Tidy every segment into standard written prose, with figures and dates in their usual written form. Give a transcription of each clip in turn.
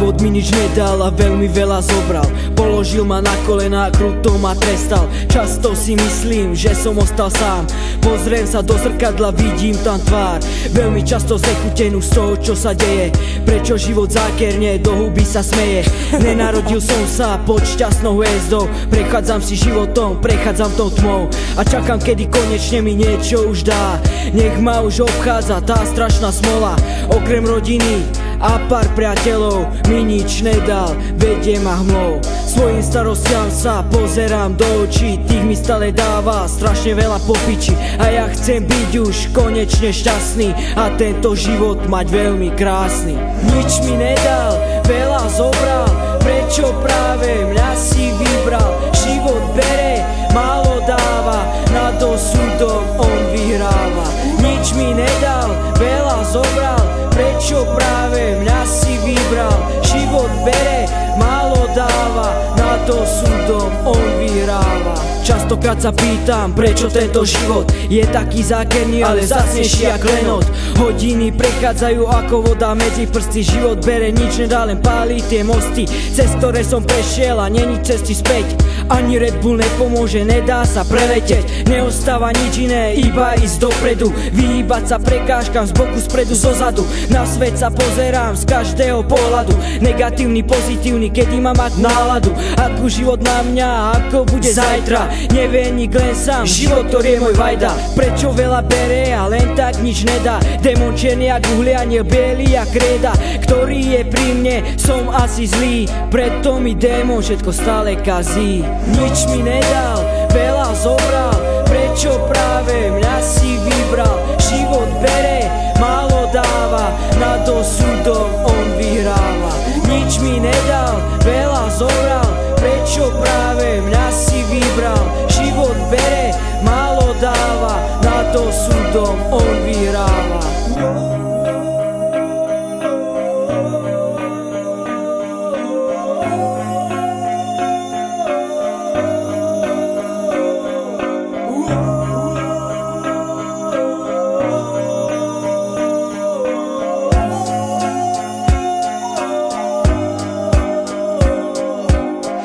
Život mi nič nedal a veľmi veľa zobral. Položil ma na kolená, kruto ma trestal. Často si myslím, že som ostal sám. Pozriem sa do zrkadla, vidím tam tvár veľmi často znechutenú z toho, čo sa deje. Prečo život zákerne do huby sa smeje? Nenarodil som sa pod šťastnou hviezdou. Prechádzam si životom, prechádzam tou tmou a čakám, kedy konečne mi niečo už dá. Nech ma už obchádza tá strašná smola. Okrem rodiny a pár priateľov mi nič nedal, vedie ma hmlou. Svojim starostiam sa pozerám do očí, tých mi stále dáva strašne veľa po piči. A ja chcem byť už konečne šťastný a tento život mať veľmi krásny. Nič mi nedal, veľa zobral, prečo práve mňa si vybral? Život bere, málo dáva, nad osudom on vyhráva. Nič mi nedal, veľa zobral, prečo práve mňa si vybral? Život bere, málo dáva, nad osudom on vyhráva. Častokrát sa pýtam, prečo tento život je taký zákerný, ale vzácnejší jak klenot. Hodiny prechádzajú ako voda medzi prsty. Život bere, nič nedá, len páli tie mosty, cez ktoré som prešiel a není cesty späť. Ani Red Bull nepomôže, nedá sa preletieť. Neostáva nič iné, iba ísť dopredu, vyhýbať sa prekážkam z boku, spredu, zozadu. Na svet sa pozerám z každého pohľadu, negatívny, pozitívny, kedy mám mať náladu. Akú život na mňa, ako bude zajtra, nevie nik, len sám. Život, ktorý je môj vajda. Prečo veľa bere a len tak nič nedá? Démon černý jak uhlie, aniel bielý jak kréda, ktorý je pri mne, som asi zlý, preto mi démon všetko stále kazí. Nič mi nedal, veľa zobral, prečo práve mňa si vybral? Život bere, málo dáva, nad osudom on vyhráva. Nič mi nedal, veľa zobral, prečo práve mňa si vybral? Život bere, málo dáva, nad osudom on vyhráva.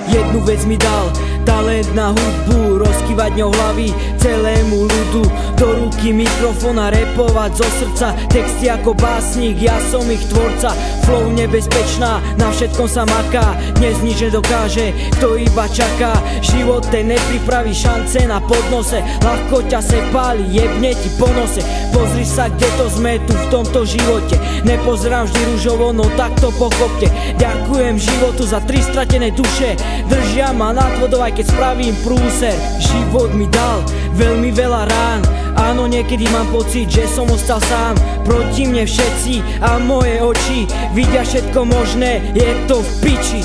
Jednu vec mi dal, talent na hudbu, rozkývať ňou hlavy celému ľudu. Do ruky mikrofón a repovať zo srdca, texty ako básnik, ja som ich tvorca. Flow nebezpečná, na všetkom sa maká, dnes nič nedokáže, kto iba čaká. Život ten nepripraví šance na podnose, ľahko ťa se páli, jebne ti po nose. Pozri sa, kde to sme tu v tomto živote, nepozerám vždy ružovo, no tak to pochopte. Ďakujem životu za 3 stratené duše, držia ma nad vodou, aj keď spravím prúser. Život mi dal veľmi veľa rán, áno, niekedy mám pocit, že som ostal sám. Proti mne všetci a moje oči vidia všetko možné, je to v piči.